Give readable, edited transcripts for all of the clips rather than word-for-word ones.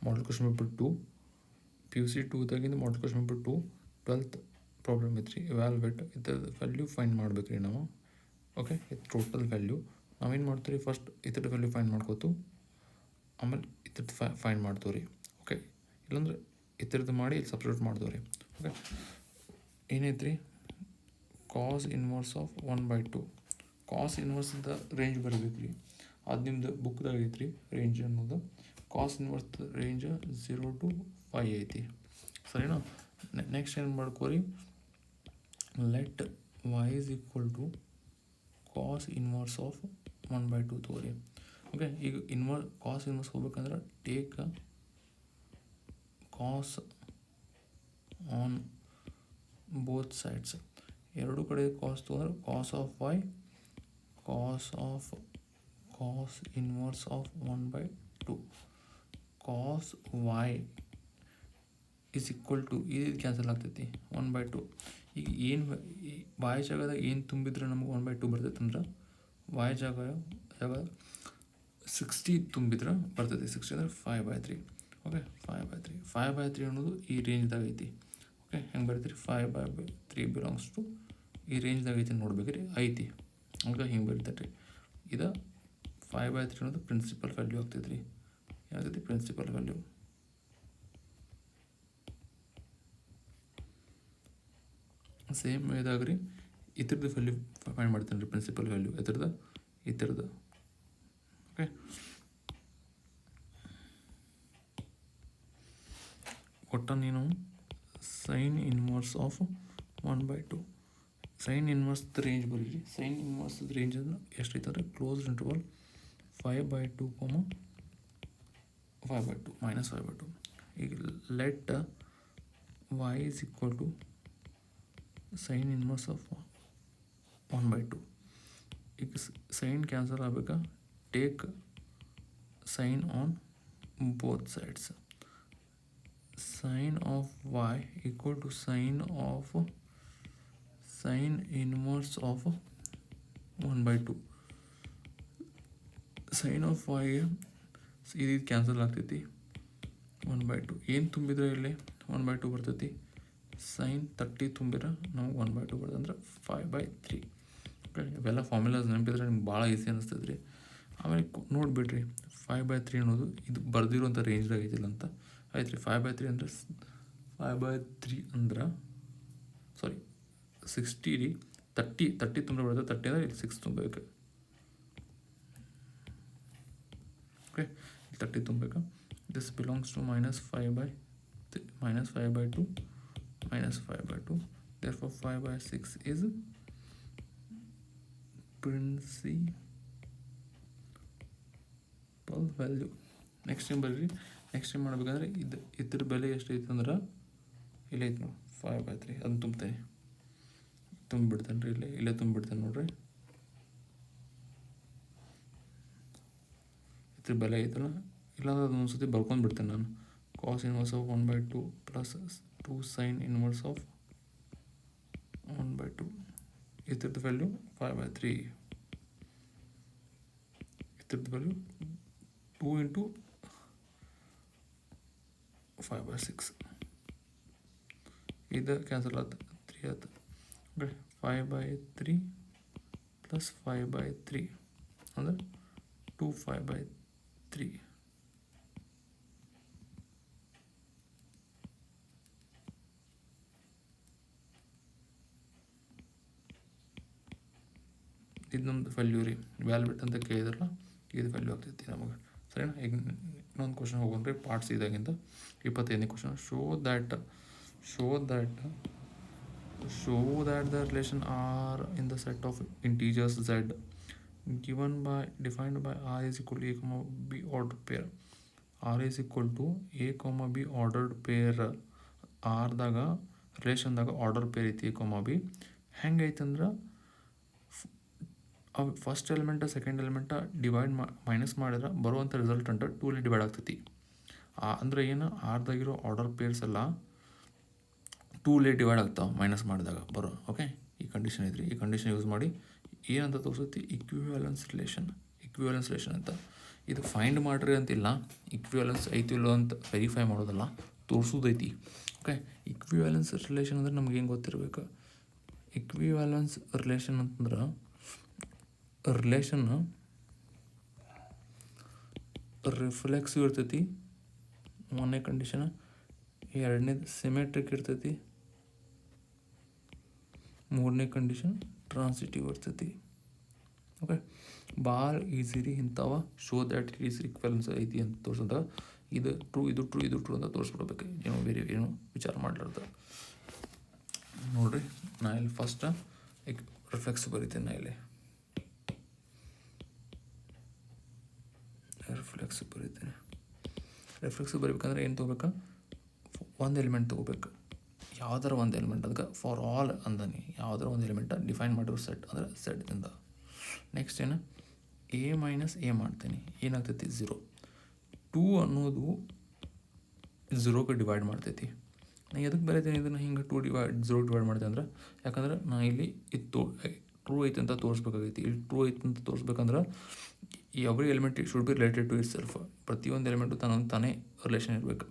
Model question paper 2, PUC 2 dagiಂದ model question paper 2 12th problem ಐತ್ರಿ. Evaluate ಇದರ value find ಮಾಡ್ಬೇಕು ರೀ ನಾವು. ಓಕೆ, ಇದು ಟೋಟಲ್ ವ್ಯಾಲ್ಯೂ ನಾವೇನು ಮಾಡ್ತೀವಿ, ಫಸ್ಟ್ ಇದ್ರ ವ್ಯಾಲ್ಯೂ ಫೈಂಡ್ ಮಾಡ್ಕೋತು, ಆಮೇಲೆ ಇದ್ರದ್ದು ಫೈಂಡ್ ಮಾಡ್ತೀವಿ ರೀ. ಓಕೆ, ಇಲ್ಲಾಂದ್ರೆ ಇದ್ರದ್ದು ಮಾಡಿ ಇಲ್ಲಿ ಸಬ್ಸ್ಟಿಟ್ಯೂಟ್ ಮಾಡ್ತೀವಿ ರೀ. ಓಕೆ, ಏನೈತ್ರಿ, ಕಾಸ್ ಇನ್ವರ್ಸ್ ಆಫ್ 1/2. ಕಾಸ್ ಇನ್ವರ್ಸ್ದ ರೇಂಜ್ ಬರಬೇಕು ರೀ. ಅದು ನಿಮ್ದು ಬುಕ್ದಾಗ ಐತ್ರಿ ರೇಂಜ್ ಅನ್ನೋದು. ಕಾಸ್ ಇನ್ವರ್ಸ್ ರೇಂಜ್ 0 to 5 ಐತಿ, ಸರಿನಾ. ನೆಕ್ಸ್ಟ್ ಏನು ಮಾಡ್ಕೋರಿ, let y is equal to cos inverse of 1/2 ತಗೋರಿ. ಓಕೆ, ಈಗ ಕಾಸ್ ಇನ್ವರ್ಸ್ ಹೋಗ್ಬೇಕಂದ್ರೆ take cos on both sides. ಎರಡು ಕಡೆ ಕಾಸ್ ತೊಗೊಂಡ್ರೆ cos of y, cos inverse of 1/2. Cos y is equal to, ಇದು ಕ್ಯಾನ್ಸಲ್ ಆಗ್ತೈತಿ 1/2. ಈಗ ಏನು y ಜಾಗದಾಗ ಏನು ತುಂಬಿದ್ರೆ ನಮಗೆ 1/2 ಬರ್ತೈತೆ ಅಂದ್ರೆ, y ಜಾಗ 60 ತುಂಬಿದ್ರೆ ಬರ್ತೈತಿ. 60 ಅಂದರೆ 5/3. ಓಕೆ, 5/3 ಅನ್ನೋದು ಈ ರೇಂಜ್ದಾಗ ಐತಿ. ಓಕೆ, ಹೆಂಗೆ ಬರ್ತೀರಿ, 5/3 ಬಿಲಾಂಗ್ಸ್ ಟು ಈ ರೇಂಜ್ದಾಗ ಐತಿ ನೋಡ್ಬೇಕ್ರಿ, ಐತಿ. ಓಕೆ, ಹಿಂಗೆ ಬರ್ತೈತೆ ರೀ. ಇದು 5/3 ಅನ್ನೋದು ಪ್ರಿನ್ಸಿಪಲ್ ವ್ಯಾಲ್ಯೂ ಆಗ್ತೈತೆ ರೀ. ಯಾವ್ದೈತಿ, ಪ್ರಿನ್ಸಿಪಲ್ ವ್ಯಾಲ್ಯೂ. ಸೇಮ್ ಇದಾಗ ರೀ ಇದ್ರದ್ದು ವ್ಯಾಲ್ಯೂ ಫೈಂಡ್ ಮಾಡ್ತೀನಿ ರೀ, ಪ್ರಿನ್ಸಿಪಲ್ ವ್ಯಾಲ್ಯೂ ಇದ್ರದ್ದು. ಓಕೆ, ಒಟ್ಟು ನೀನು sine inverse of 1/2, sine inverse range ಬರೀರಿ. ಸೈನ್ ಇನ್ವರ್ಸ್ ರೇಂಜ್ ಅಂದ್ರೆ ಎಷ್ಟೈತೆ ಅಂದರೆ ಕ್ಲೋಸ್ಡ್ ಇಂಟರ್ವಲ್ 5/2, -5/2. ಈಗ let y is equal to sine inverse of 1/2. ಈಗ ಸೈನ್ ಕ್ಯಾನ್ಸಲ್ ಆಗಬೇಕಾ, take sine on both sides. Sine of y equal to sine inverse of 1/2. Sine of y ಇದು cancel ಆಗ್ತೈತಿ, 1/2. ಏನು ತುಂಬಿದ್ರೆ ಇಲ್ಲಿ 1/2 ಬರ್ತೈತಿ. ಸೈನ್ 30 ತುಂಬಿದ್ರೆ ನಾವು 1/2 ಬರ್ತದೆ ಅಂದ್ರೆ 5/3. ಓಕೆ, ಇವೆಲ್ಲ ಫಾರ್ಮುಲಾಸ್ ನೆನಪಿದ್ರೆ ನಿಮ್ಗೆ ಭಾಳ ಈಸಿ ಅನಿಸ್ತದೆ ರೀ. ಆಮೇಲೆ ನೋಡಿಬಿಡ್ರಿ 5/3 ಅನ್ನೋದು ಇದು ಬರ್ದಿರೋಂಥ ರೇಂಜ್ದಾಗ ಐತಿಲ್ಲ ಅಂತ ಆಯ್ತು ರೀ. 5/3 ಅಂದ್ರೆ 60 ರೀ. 30 ತುಂಬ ಬರ್ತದೆ. 30 ಅಂದರೆ ಇಲ್ಲಿ 6 ತುಂಬಬೇಕು. ಓಕೆ, 30 ತುಂಬಬೇಕು. This belongs to -5/2. Therefore 5/6 is principal value. Next time ಬರ್ರಿ, ನೆಕ್ಸ್ಟ್ ಟೈಮ್ ಮಾಡ್ಬೇಕಂದ್ರೆ ಇದ್ರ ಬೆಲೆ ಎಷ್ಟೈತೆ ಅಂದ್ರೆ ಇಲ್ಲೈತೆ ನೋಡಿ 5/3. ಅದನ್ನು ತುಂಬಿಡ್ತೇನೆ ರೀ, ಇಲ್ಲೇ ತುಂಬಿಡ್ತೇನೆ ನೋಡ್ರಿ. ಇದ್ರ ಬೆಲೆ ಐತಲ್ಲ, ಇಲ್ಲಾಂದ್ರೆ ಅದೊಂದು ಸತಿ ಬರ್ಕೊಂಡು ಬಿಡ್ತೇನೆ ನಾನು. Cos inverse of 1/2 plus 2 sine inverse of 1/2. ಇದ್ರದ್ದು ವ್ಯಾಲ್ಯೂ 5/3. ಇದ್ರದ್ದು ವ್ಯಾಲ್ಯೂ 2 into 5/6. ಇದು ಕ್ಯಾನ್ಸಲ್ ಆಯ್ತು, 3 ಆಯ್ತು. ಓಕೆ, 5/3 ಪ್ಲಸ್ 5/3 ಅಂದರೆ 2 5/3. ಇದು ನಮ್ಮದು ವ್ಯಾಲ್ಯೂ ರೀ. ವ್ಯಾಲ್ಯೂಟ್ ಅಂತ ಕೇಳಿದ್ರಲ್ಲ, ಇದು ವ್ಯಾಲ್ಯೂ ಆಗ್ತೈತಿ ನಮಗೆ, ಸರಿನಾ. ಈಗ ಇನ್ನೊಂದು ಕ್ವಶನ್ ಹೋಗೋಣ್ರಿ, ಪಾರ್ಟ್ಸ್ ಇದಾಗಿಂದ 25ನೇ question. Show that the relation r in the set of integers z defined by r is equal to a, b ordered pair. r is equal to a, b ordered pair. r ದಾಗ ರಿಲೇಷನ್ದಾಗ order pair ಐತಿ a, b. ಹೆಂಗೈತಂದ್ರೆ first element second element minus ಮಾಡಿದ್ರೆ ಬರುವಂಥ result ಅಂತ 2 divide ಆಗ್ತೈತಿ. ಅಂದರೆ ಏನು, ಆರ್ದಾಗಿರೋ ಆರ್ಡರ್ ಪೇರ್ಸ್ ಎಲ್ಲ 2 ಡಿವೈಡ್ ಆಗ್ತಾವೆ ಮೈನಸ್ ಮಾಡಿದಾಗ ಬರೋ. ಓಕೆ, ಈ ಕಂಡೀಷನ್ ಐತ್ರಿ. ಈ ಕಂಡೀಷನ್ ಯೂಸ್ ಮಾಡಿ ಏನಂತ ತೋರಿಸುತ್ತೆ, ಇಕ್ವಿವ್ಯಾಲೆನ್ಸ್ ರಿಲೇಷನ್ ಅಂತ. ಇದು ಫೈಂಡ್ ಮಾಡ್ರಿ ಅಂತಿಲ್ಲ, ಇಕ್ವಿವ್ಯಾಲೆನ್ಸ್ ಐತಿ ಇಲ್ಲೋ ಅಂತ ವೆರಿಫೈ ಮಾಡೋದಲ್ಲ, ತೋರಿಸೋದೈತಿ. ಓಕೆ, ಇಕ್ವಿವ್ಯಾಲೆನ್ಸ್ ರಿಲೇಷನ್ ಅಂದ್ರೆ ನಮ್ಗೆ ಹೆಂಗೆ ಗೊತ್ತಿರಬೇಕು. ಇಕ್ವಿವ್ಯಾಲೆನ್ಸ್ ರಿಲೇಷನ್ ಅಂತಂದ್ರೆ ರಿಲೇಷನ್ ರಿಫ್ಲೆಕ್ಸಿವ್ ಇರ್ತೈತಿ, ಒಂದನೇ ಕಂಡೀಷನ್. ಎರಡನೇದು ಸಿಮೆಟ್ರಿಕ್ ಇರ್ತೈತಿ, ಮೂರನೇ ಕಂಡೀಷನ್ ಟ್ರಾನ್ಸಿಟಿವ್ ಇರ್ತೈತಿ. ಓಕೆ, ಭಾಳ ಈಸಿ ರೀ ಇಂಥವ ಶೋ ದ್ಯಾಟ್ ಇಟ್ ಈಸ್ ಇಕ್ವಲೆನ್ಸ್ ಐತಿ ಅಂತ ತೋರಿಸಿದಾಗ ಇದು ಟ್ರೂ ಇದು ಟ್ರೂ ಇದು ಟ್ರೂ ಅಂತ ತೋರಿಸ್ಬಿಡ್ಬೇಕು, ಏನು ವಿಚಾರ ಮಾಡ್ಲಾರ್ದ. ನೋಡಿರಿ, ನಾ ಇಲ್ಲಿ ಫಸ್ಟ್ ರಿಫ್ಲೆಕ್ಸ್ ಬರಿತೀನಿ. ನಾ ಇಲ್ಲಿ ರಿಫ್ಲೆಕ್ಸ್ ಬರಿತೀನಿ. ರಿಫ್ಲೆಕ್ಸ್ ಬರಿಬೇಕಂದ್ರೆ ಏನು ತೊಗೋಬೇಕಾ, ಒಂದು ಎಲಿಮೆಂಟ್ ತೊಗೋಬೇಕು, ಯಾವ್ದಾರ ಒಂದು ಎಲಿಮೆಂಟ್. ಅದಕ್ಕೆ ಫಾರ್ ಆಲ್ ಅಂದಾನೆ ಯಾವ್ದಾರ ಒಂದು ಎಲಿಮೆಂಟ ಡಿಫೈನ್ ಮಾಡಿರೋ ಸೆಟ್ ಅಂದರೆ ಸೆಟ್ದಿಂದ. ನೆಕ್ಸ್ಟ್ ಏನು, ಎ ಮೈನಸ್ ಎ ಮಾಡ್ತೀನಿ, ಏನಾಗ್ತೈತಿ 0. 2 ಅನ್ನೋದು 0ಗೆ ಡಿವೈಡ್ ಮಾಡ್ತೈತಿ. ನಾನು ಎದಕ್ಕೆ ಬರೀತೀನಿ ಇದನ್ನು ಹಿಂಗೆ 0 ಡಿವೈಡ್ ಮಾಡ್ತೀನಿ ಅಂದ್ರೆ, ಯಾಕಂದ್ರೆ ನಾನು ಇಲ್ಲಿ ಇದು ಟ್ರೂ ಐತೆ ಅಂತ ತೋರಿಸ್ಬೇಕಾಗೈತಿ. ಇಲ್ಲಿ ಟ್ರೂ ಐತೆ ಅಂತ ತೋರಿಸ್ಬೇಕಂದ್ರೆ every element should be related to itself. ಪ್ರತಿಯೊಂದು ಎಲಿಮೆಂಟು ತಾನೇ ರಿಲೇಷನ್ ಇರಬೇಕು.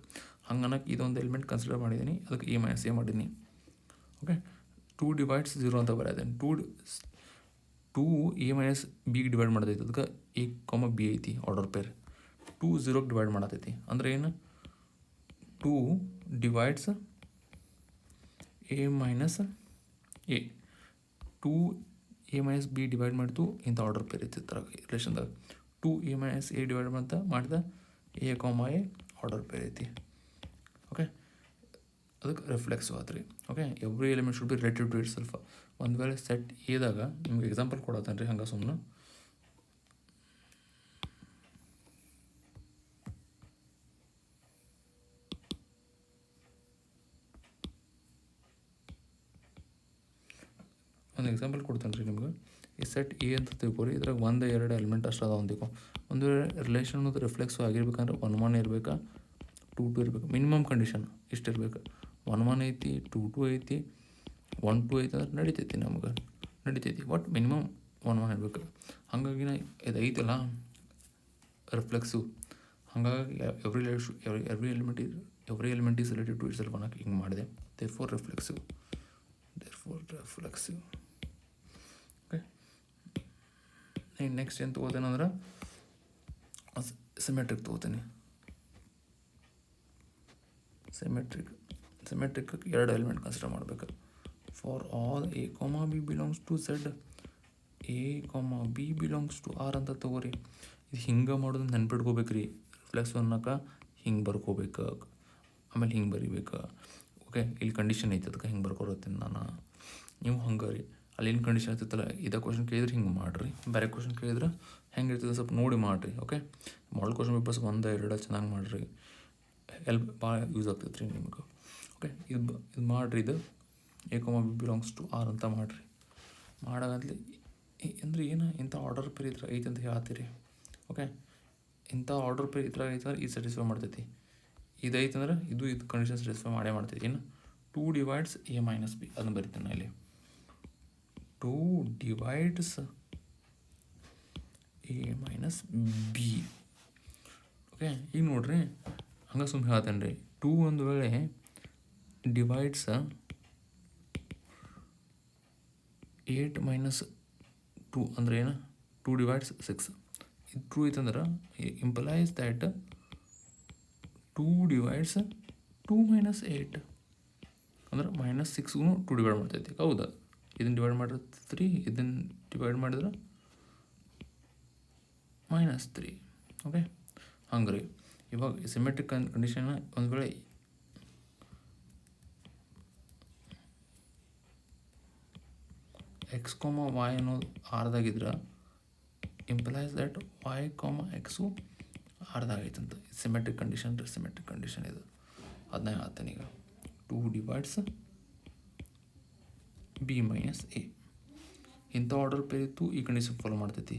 ಹಂಗನಕ್ಕೆ ಇದೊಂದು ಎಲಿಮೆಂಟ್ ಕನ್ಸಿಡರ್ ಮಾಡಿದ್ದೀನಿ, ಅದಕ್ಕೆ ಎ ಮೈನಸ್ ಎ ಮಾಡಿದ್ದೀನಿ. ಓಕೆ, 2 ಡಿವೈಡ್ಸ್ 0 ಅಂತ ಬರೆಯದೇನೆ. 2 ಎ ಮೈನಸ್ ಬಿಗೆ ಡಿವೈಡ್ ಮಾಡತೈತಿ, ಅದಕ್ಕೆ ಎ ಕಾಮ ಬಿ ಐತಿ ಆರ್ಡರ್ ಪೇರ್. 2 0ಗೆ ಡಿವೈಡ್ ಮಾಡತೈತಿ ಅಂದ್ರೆ ಏನು, 2 divides A minus A. 2 A minus B divide ಮಾಡ್ತು ಇಂಥ ಆರ್ಡರ್ ಪೇರ್ ಐತಿ ಥರ ರಿಲೇಷನ್ದಾಗ. 2 ಎ ಮೈನಸ್ ಎ ಡಿವೈಡ್ ಮಾಡಿದ A comma A order pair ಐತಿ. ಓಕೆ, ಅದಕ್ಕೆ ರಿಫ್ಲೆಕ್ಸ್ ಆತ್ರಿ. Okay, every element should be related to itself. ಒಂದು ವೇಳೆ ಸೆಟ್ ಎದಾಗ ನಿಮ್ಗೆ ಎಕ್ಸಾಂಪಲ್ ಕೊಡತ್ತೇನೆ ರೀ, ಹಂಗೆ ಸುಮ್ಮನೆ ಒಂದು ಎಕ್ಸಾಂಪಲ್ ಕೊಡ್ತೇನೆ ರೀ ನಿಮ್ಗೆ. ಈ ಸೆಟ್ ಎ ಅಂತ ತಿಳ್ಕೊರಿ, ಇದ್ರಾಗ 1-2 ಎಲಿಮೆಂಟ್ ಅಷ್ಟು ಅದಾವ ಅಂತಿಕೊ. ಒಂದು ವೇಳೆ ರಿಲೇಷನ್ ಅನ್ನೋದು ರಿಫ್ಲೆಕ್ಸ್ ಆಗಿರ್ಬೇಕಂದ್ರೆ 1-1 ಇರಬೇಕಾ, 2-2 ಇರಬೇಕು. ಮಿನಿಮಮ್ ಕಂಡೀಷನ್ ಇಷ್ಟು ಇರಬೇಕು. 1-1 ಐತಿ, 2-2 ಐತಿ, 1-2 ಐತಿ ಅಂದ್ರೆ ನಡಿತೈತಿ. ಬಟ್ ಮಿನಿಮಮ್ 1-1 ಇರಬೇಕು. ಹಾಗಾಗಿ ನಾ ಇದು ಐತಲ್ಲ ರಿಫ್ಲೆಕ್ಸಿವ್, ಹಾಗಾಗಿ every element is related to itself ಅನ್ನೋಕೆ ಹಿಂಗೆ ಮಾಡಿದೆ. Therefore reflexive. ಓಕೆ, ನೆಕ್ಸ್ಟ್ ಏನು ತೊಗೋತೇನೆ ಸಿಮೆಟ್ರಿಕ್ ತೊಗೋತೀನಿ. ಸಿಮೆಟ್ರಿಕ್ 2 ಎಲಿಮೆಂಟ್ ಕನ್ಸಿಡರ್ ಮಾಡಬೇಕು. For all A comma B belongs to Z, A comma B belongs to R ಅಂತ ತೊಗೋರಿ. ಇದು ಹಿಂಗೆ ಮಾಡೋದು ನೆನ್ಪಿಟ್ಕೋಬೇಕು ರೀ. ರಿಫ್ಲೆಕ್ಸ್ ಅನ್ನೋಕೆ ಹಿಂಗೆ ಬರ್ಕೋಬೇಕು, ಆಮೇಲೆ ಹಿಂಗೆ ಬರಿಬೇಕು. ಓಕೆ, ಇಲ್ಲಿ ಕಂಡೀಷನ್ ಐತೆ ಅದಕ್ಕೆ ಹಿಂಗೆ ಬರ್ಕೊಳತ್ತೀನಿ ನಾನು. ನೀವು ಹಂಗೆ ರೀ, ಅಲ್ಲೇನು ಕಂಡೀಷನ್ ಇರ್ತೈತಲ್ಲ, ಇದೇ ಕ್ವಶನ್ ಕೇಳಿದ್ರೆ ಹಿಂಗೆ ಮಾಡಿರಿ, ಬೇರೆ ಕ್ವಶನ್ ಕೇಳಿದ್ರೆ ಹೆಂಗೆ ಇರ್ತದೆ ಸ್ವಲ್ಪ ನೋಡಿ ಮಾಡಿರಿ. ಓಕೆ, ಮಾಡಲ್ ಕ್ವಶನ್ ಪೇಪರ್ಸ್ 1-2 ಚೆನ್ನಾಗಿ ಮಾಡಿರಿ, ಹೆಲ್ಪ್ ಭಾಳ ಯೂಸ್ ಆಗ್ತೈತೆ ರೀ ನಿಮ್ಗೆ. ಓಕೆ, ಇದು ಮಾಡಿರಿ. ಇದು A comma B belongs to R ಅಂತ ಮಾಡಿರಿ. ಮಾಡಾಗಂತಲೇ ಅಂದ್ರೆ ಏನು, ಇಂಥ ಆರ್ಡರ್ ಪೇರ್ ಇದ್ರೆ ಐತೆ ಅಂತ ಹೇಳ್ತೀರಿ. ಓಕೆ, ಇಂಥ ಆರ್ಡರ್ ಪೇರ್ ಇದ್ರಾಗ ಐತಂದ್ರೆ ಇದು ಸ್ಯಾಟಿಸ್ಫೈ ಮಾಡ್ತೈತಿ, ಇದು ಐತಂದ್ರೆ ಇದು ಕಂಡೀಷನ್ ಸ್ಯಾಟಿಸ್ಫೈ ಮಾಡ್ತೈತಿ. ಏನು, 2 ಡಿವೈಡ್ಸ್ ಎ ಮೈನಸ್ ಬಿ ಅದನ್ನು ಬರಿತೀನಿ ಇಲ್ಲಿ. 2 divides A minus B. Okay, ಈಗ ನೋಡ್ರಿ, ಹಂಗೆ ಸುಮ್ಮನೆ ಹೇಳ್ತೇನೆ ರೀ. 2 ಒಂದು ವೇಳೆ ಡಿವೈಡ್ಸ್ 8 ಮೈನಸ್ 2 ಅಂದ್ರೆ ಏನು, 2 ಡಿವೈಡ್ಸ್ 6. ಇದು ಟ್ರೂ ಐತಂದ್ರೆ ಇಂಪ್ಲೈಸ್ ದ್ಯಾಟ್ 2 ಡಿವೈಡ್ಸ್ 2 ಮೈನಸ್ 8 ಅಂದ್ರೆ -6ಗೂ 2 ಡಿವೈಡ್ ಮಾಡ್ತೈತಿ. ಹೌದಾ, ಇದನ್ನು ಡಿವೈಡ್ ಮಾಡಿದ್ರೆ 3, ಇದನ್ನು ಡಿವೈಡ್ ಮಾಡಿದ್ರೆ -3. ಓಕೆ, ಹಂಗೆ ರೀ. ಇವಾಗ ಸಿಮೆಟ್ರಿಕ್ ಕಂಡೀಷನ್ ಒಂದು ವೇಳೆ x, y ಅನ್ನೋದು ಆರ್ದಾಗಿದ್ರೆ ಇಂಪ್ಲೈಸ್ ದ್ಯಾಟ್ y, x ಆರ್ದಾಗೈತಂತ. ಸಿಮೆಟ್ರಿಕ್ ಕಂಡೀಷನ್ ಇದು, ಅದನ್ನ ಹೇಳ್ತೇನೆ ಈಗ. 2 ಡಿವೈಡ್ಸ್ ಬಿ ಮೈನಸ್ ಎ. ಇಂಥ ಆರ್ಡರ್ ಪೇರ್ ಇತ್ತು, ಈ ಕಂಡೀಷನ್ ಫಾಲೋ ಮಾಡ್ತೈತಿ.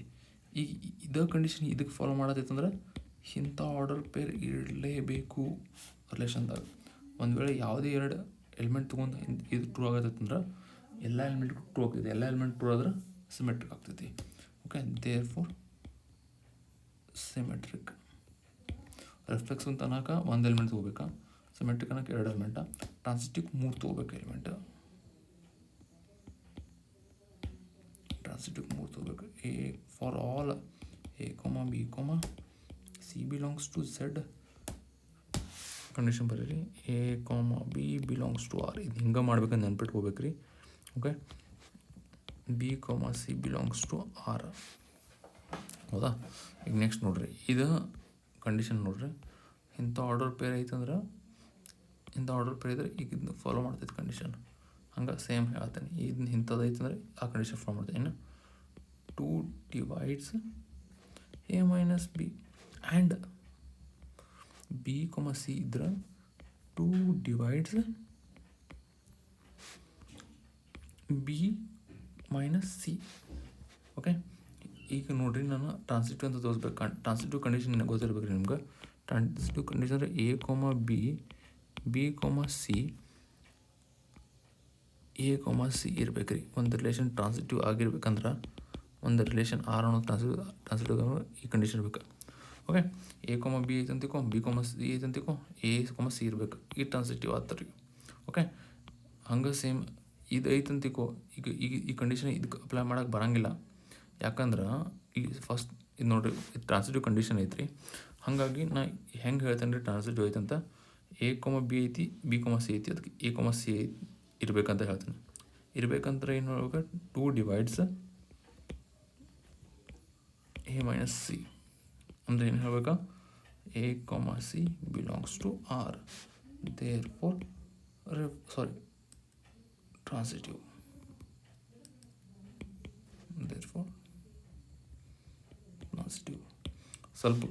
ಈಗ ಇದೇ ಕಂಡೀಷನ್ ಇದಕ್ಕೆ ಫಾಲೋ ಮಾಡತೈತಂದ್ರೆ ಇಂಥ ಆರ್ಡರ್ ಪೇರ್ ಇರಲೇಬೇಕು ರಿಲೇಷನ್ದಾಗ. ಒಂದು ವೇಳೆ ಯಾವುದೇ 2 ಎಲಿಮೆಂಟ್ ತೊಗೊಂಡು ಇದು ಟ್ರೂ ಆಗತ್ತಂದ್ರೆ ಎಲ್ಲ ಎಲಿಮೆಂಟ್ ಟ್ರೂ ಆಗ್ತೈತಿ. ಎಲ್ಲ ಎಲಿಮೆಂಟ್ ಟ್ರೂ ಆದ್ರೆ ಸಿಮೆಟ್ರಿಕ್ ಆಗ್ತೈತಿ. Okay, therefore symmetric. ರಿಫ್ಲೆಕ್ಸ್ ಅಂತ ಅನ್ನೋಕೆ ಒಂದು ಎಲಿಮೆಂಟ್ ತೊಗೋಬೇಕಾ, ಸಿಮೆಟ್ರಿಕ್ ಅನ್ನೋಕೆ 2 ಎಲಿಮೆಂಟ, ಟ್ರಾನ್ಸಿಟಿವ್ 3 ತೊಗೋಬೇಕು ಎಲಿಮೆಂಟ್. ಟ್ರಾನ್ಸಿಟಿವ್ 3 ತೊಗೋಬೇಕು. A for all A comma B comma C belongs to Z condition ಬರೀರಿ. A comma B belongs to R. ಇದು ಹಿಂಗೆ ಮಾಡ್ಬೇಕಂತ ನೆನ್ಪಿಟ್ಕೋಬೇಕು ರೀ. Okay, B comma C belongs to R. ಹೌದಾ? ಈಗ ನೆಕ್ಸ್ಟ್ ನೋಡ್ರಿ, ಇದು ಕಂಡೀಷನ್ ನೋಡ್ರಿ. ಇಂಥ ಆರ್ಡರ್ ಪೇರ್ ಐತಂದ್ರೆ ಇಂಥ ಆರ್ಡರ್ ಪೇರ್ ಇದ್ರೆ ಈಗ ಇದನ್ನ ಫಾಲೋ ಮಾಡ್ತೈತೆ ಕಂಡೀಷನ್. ಹಂಗೆ ಸೇಮ್ ಹೇಳ್ತೇನೆ. ಇದನ್ನ ಇಂಥದ್ದು ಐತಂದ್ರೆ ಆ ಕಂಡೀಷನ್ ಫಾಲೋ ಮಾಡ್ತೇನೆ. ಇನ್ನು 2 divides a minus b and b, c ಇದ್ರೆ 2 divides b minus c. Okay, ಈಗ ನೋಡಿರಿ, ನಾನು ಟ್ರಾನ್ಸಿಟಿವ್ ಅಂತ ತೋರಿಸ್ಬೇಕು. ಟ್ರಾನ್ಸಿಟಿವ್ ಕಂಡೀಷನ್ ಗೊತ್ತಿರ್ಬೇಕು ರೀ ನಿಮ್ಗೆ. ಟ್ರಾನ್ಸಿಟಿವ್ ಕಂಡೀಷನ್ ಅಂದರೆ A comma B, B comma C, A comma C ಇರ್ಬೇಕು ರೀ. ಒಂದು ರಿಲೇಷನ್ ಟ್ರಾನ್ಸಿಟಿವ್ ಆಗಿರ್ಬೇಕಂದ್ರೆ, ಒಂದು ರಿಲೇಷನ್ ಆರ್ ಅನ್ನೋ ಟ್ರಾನ್ಸಿಟಿವ್ ಈ ಕಂಡೀಷನ್ ಇರ್ಬೇಕು. ಓಕೆ, ಎ ಕಾಮ ಬಿ ಐತಂತಿಕೋ, ಬಿ ಕಾಮ ಸಿ ಐತಂತಿಕೋ, ಎ ಕಾಮ ಸಿ ಇರಬೇಕು. ಈ ಟ್ರಾನ್ಸಿಟಿವ್ ಆಗ್ತಾರೆ ರೀ. ಓಕೆ, ಹಂಗೆ ಸೇಮ್ ಇದು ಐತಂತಿಕೋ. ಈಗ ಈಗ ಈ ಕಂಡೀಷನ್ ಇದಕ್ಕೆ ಅಪ್ಲೈ ಮಾಡೋಕೆ ಬರೋಂಗಿಲ್ಲ. ಯಾಕಂದ್ರೆ ಇಲ್ಲಿ ಫಸ್ಟ್ ಇದು ನೋಡಿರಿ, ಇದು ಟ್ರಾನ್ಸಿಟಿವ್ ಕಂಡೀಷನ್ ಐತ್ರಿ. ಹಾಗಾಗಿ ನಾ ಹೆಂಗೆ ಹೇಳ್ತೇನೆ ರೀ ಟ್ರಾನ್ಸಿಟಿವ್ ಐತಂತ, ಎ ಕಾಮ ಬಿ ಐತಿ, ಬಿ ಕಾಮ ಸಿ ಐತಿ, ಅದಕ್ಕೆ ಎ ಕಾಮ ಸಿ ಇರಬೇಕಂತ ಹೇಳ್ತೀನಿ. ಇರಬೇಕಂದ್ರೆ ಏನು ಹೇಳ್ಬೇಕು, 2 divides ಎ ಮೈನಸ್ ಸಿ ಅಂದರೆ ಏನು ಹೇಳ್ಬೇಕಾ, A comma C belongs to R, therefore transitive, therefore transitive. ಸ್ವಲ್ಪ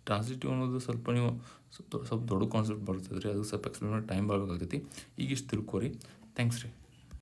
ಟ್ರಾನ್ಸಿಟಿವ್ ಅನ್ನೋದು ಸ್ವಲ್ಪ ನೀವು ಸ್ವಲ್ಪ ದೊಡ್ಡ ಕಾನ್ಸೆಪ್ಟ್ ಬರ್ತದೆ ರೀ. ಅದು ಸ್ವಲ್ಪ ಎಕ್ಸ್ಪ್ಲೇನ್ ಮಾಡಿ ಟೈಮ್ ಬೇಕಾಗ್ತೈತಿ. ಈಗಿಷ್ಟು ತಿಳ್ಕೊರಿ. ಥ್ಯಾಂಕ್ಸ್ ರೀ.